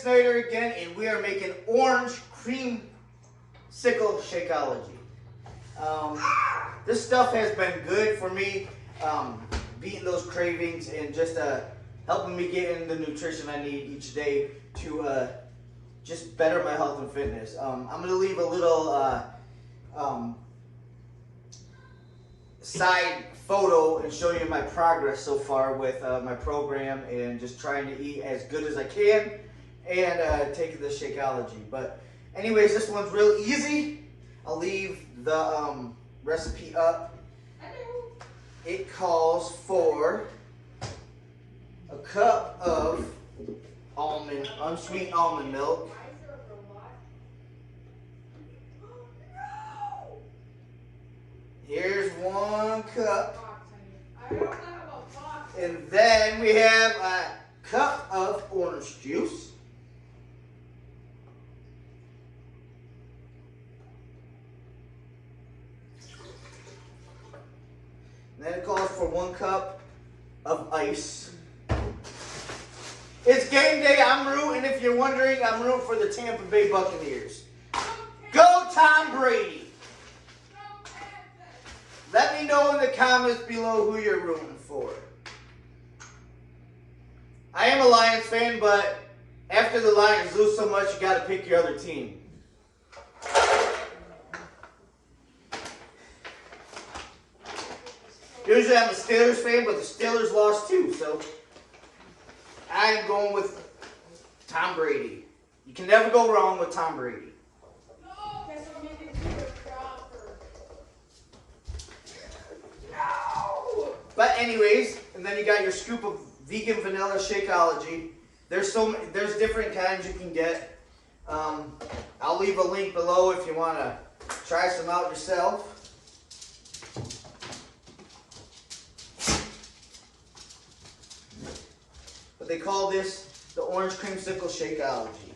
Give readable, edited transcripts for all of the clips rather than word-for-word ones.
Snyder again, and we are making orange creamsicle Shakeology. This stuff has been good for me, beating those cravings and just helping me get in the nutrition I need each day to just better my health and fitness. I'm going to leave a little side photo and show you my progress so far with my program and just trying to eat as good as I can and taking the Shakeology. But anyways, this one's real easy. I'll leave the recipe up. It calls for a cup of unsweetened almond milk. Here's 1 cup. And then we have a cup of orange juice. And then it calls for 1 cup of ice. It's game day. I'm rooting. If you're wondering, I'm rooting for the Tampa Bay Buccaneers. Go Tom Brady. Let me know in the comments below who you're rooting for. I am a Lions fan, but after the Lions lose so much, you got to pick your other team. Usually I'm a Steelers fan, but the Steelers lost too, so I am going with Tom Brady. You can never go wrong with Tom Brady. But anyways, and then you got your scoop of vegan vanilla Shakeology. There's different kinds you can get. I'll leave a link below if you want to try some out yourself. But they call this the Orange Creamsicle Shakeology.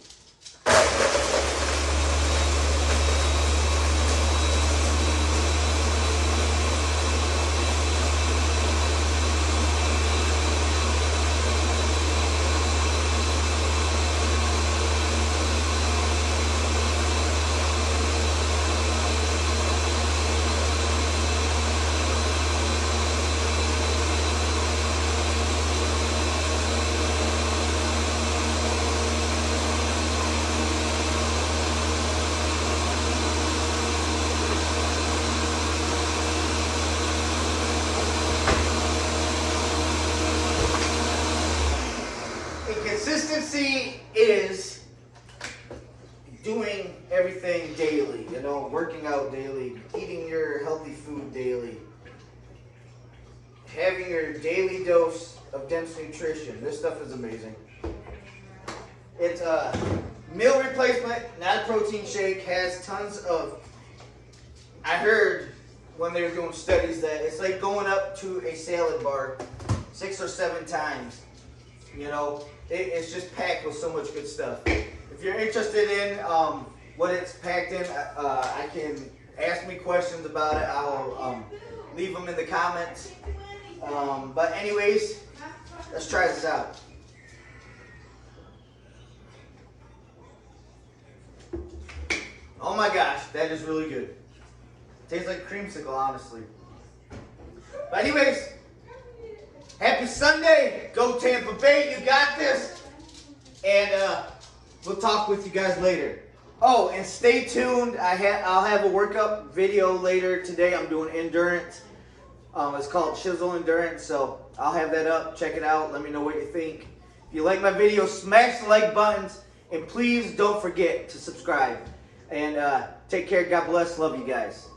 Consistency is doing everything daily, you know, working out daily, eating your healthy food daily, having your daily dose of dense nutrition. This stuff is amazing. It's a meal replacement, not a protein shake, has tons of, I heard when they were doing studies that it's like going up to a salad bar 6 or 7 times, you know. It's just packed with so much good stuff. If you're interested in what it's packed in, I can ask me questions about it. I'll leave them in the comments. But anyways, let's try this out. Oh my gosh, that is really good. Tastes like creamsicle, honestly. But anyways, happy Sunday. Go Tampa Bay. You got this. And we'll talk with you guys later. Oh, and stay tuned. I'll have a workout video later today. I'm doing endurance. It's called Chisel Endurance. So I'll have that up. Check it out. Let me know what you think. If you like my video, smash the like buttons. And please don't forget to subscribe. And take care. God bless. Love you guys.